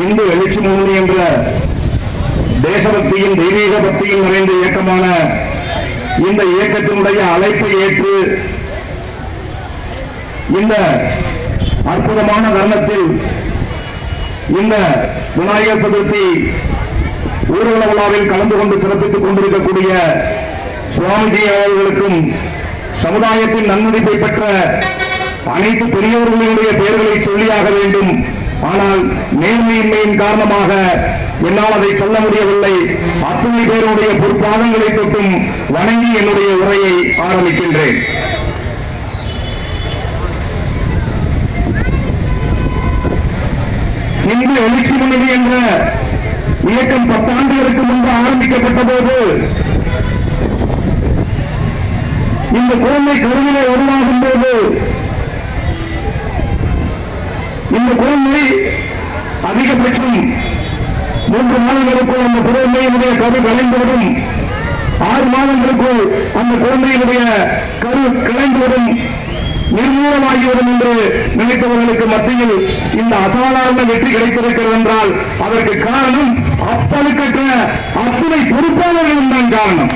இந்து எழுச்சி முன்னணி என்ற தேசபக்தியின் தெய்வீக பக்தியில் நிறைந்த இயக்கமான இந்த இயக்கத்தினுடைய அழைப்பை ஏற்று இந்த அற்புதமான தருணத்தில் இந்த விநாயகர் சதுர்த்தி ஊர்வல விழாவில் கலந்து கொண்டு சிறப்பித்துக் கொண்டிருக்கக்கூடிய சுவாமிஜி அவர்களுக்கும் சமுதாயத்தின் நன்மதிப்பை பெற்ற அனைத்து பெரியவர்களுடைய பெயர்களை சொல்லியாக வேண்டும். ஆனால் நேர்மையின்மையின் காரணமாக என்னால் அதை சொல்ல முடியவில்லை. அத்தனை பேருடைய பொற்பாதங்களை தொட்டும் வணங்கி என்னுடைய உரையை ஆரம்பிக்கின்றேன். இந்து எழுச்சி முன்னணி என்ற இயக்கம் 10 ஆண்டுகளுக்கு முன்பு ஆரம்பிக்கப்பட்ட போது இந்த குழந்தை கருவிலே உருவாகும் போது இந்த குழந்தை அதிகபட்சம் 3 மாதங்களுக்குள் அந்த குழந்தையினுடைய கரு கலைந்துவிடும், 6 மாதங்களுக்குள் அந்த குழந்தையினுடைய கரு கலைந்துவிடும், நிர்மூலமாகிவிடும் என்று நினைத்தவர்களுக்கு மத்தியில் இந்த அசாதாரண வெற்றி கிடைத்திருக்கிறது என்றால் அதற்கு காரணம் அப்பழுக்கற்ற அத்துணை பொறுப்பாளர்களும் தான் காரணம்.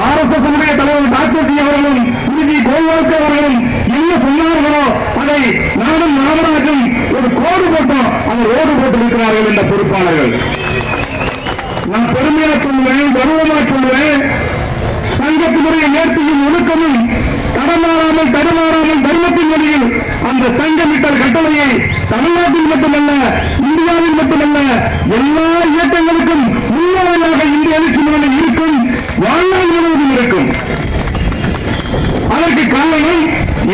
RSS தலைவர் டாக்டர் ஜி அவர்களும் குருஜி கோல்வால்கர் அவர்களும் என்ன சொன்னார்களோ அதை நானும் நாகராஜும் ஒரு கோடு போட்டோம், அவர் ஓடு போட்டிருக்கிறார்கள் என்ற பொறுப்பாளர்கள். நான் பெருமையா சொல்லுவேன், கர்வமா சொல்லுவேன். சங்கத்தினுடைய நேர்த்தியும் ஒழுக்கமும் தடமாறாமல் தர்மத்தின் வழியில் அந்த சங்கமிட்டல் கட்டளையை தமிழ்நாட்டில் மட்டுமல்ல இந்தியாவில் மட்டுமல்ல எல்லா இயக்கங்களுக்கும் முன்னோடியாக இந்திய எழுச்சி முன்னணி இருக்கும், வாழ்நாள் முழுவதும் இருக்கும். அதற்கு காரணம்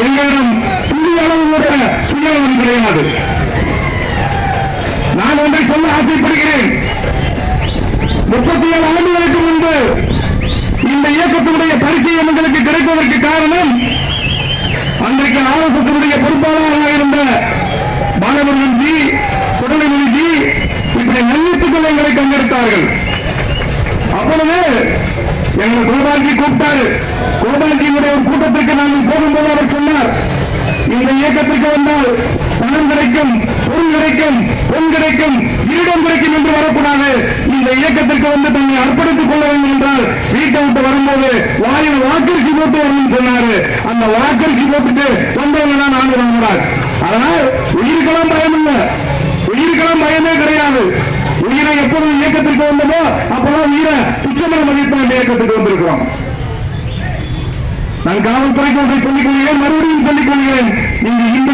எங்களிடம் துணி அளவு கூட சுயநலம் கிடையாது. நான் ஒன்றை சொல்ல ஆசைப்படுகிறேன். 37 ஆண்டுகளுக்கு முன்பு இந்த இயக்கத்தினுடைய பரிச்சயம் எங்களுக்கு கிடைப்பதற்கு காரணம் அன்றைக்கு RSS பொறுப்பாளராக இருந்த பாலமுருகன் ஜி, சுடலைமணி ஜி இப்படி நல்லித்துக்கள் எங்களை கண்டெடுத்தார்கள். அப்பொழுது எங்களை கோபால்ஜி கூப்பிட்டாரு. கோபால்ஜியுடைய ஒரு கூட்டத்திற்கு நாங்கள் போகும்போது அவர் சொன்னார், இந்த இயக்கத்திற்கு வந்தால் பணம் கிடைக்கும், பொருள் கிடைக்கும், பொன் கிடைக்கும், ஈடம் கிடைக்கும் என்று வரக்கூடாது. இந்த இயக்கத்திற்கு வந்து தன்னை அர்ப்பணித்துக் கொள்ள வேண்டும் என்றால் வீட்டை விட்டு வரும்போது வாயில் வாக்கரிசி போட்டு வரணும் சொன்னாரு. அந்த வாக்கரிசி போட்டுட்டு வந்தவங்க தான் நாங்கள் வாங்குறார். அதனால் உயிருக்கெல்லாம் பயம் இல்லை, உயிருக்கெல்லாம் பயமே கிடையாது. உயிரை எப்போது இயக்கத்திற்கு வந்ததோ அப்பதான் உயிரை துச்சமான மதிப்பு அந்த இயக்கத்துக்கு வந்திருக்கிறோம். நான் காவல்துறைக்கு ஒன்றை சொல்லிக் கொள்கிறேன், மறுபடியும் சொல்லிக் கொள்கிறேன். இங்கு இந்து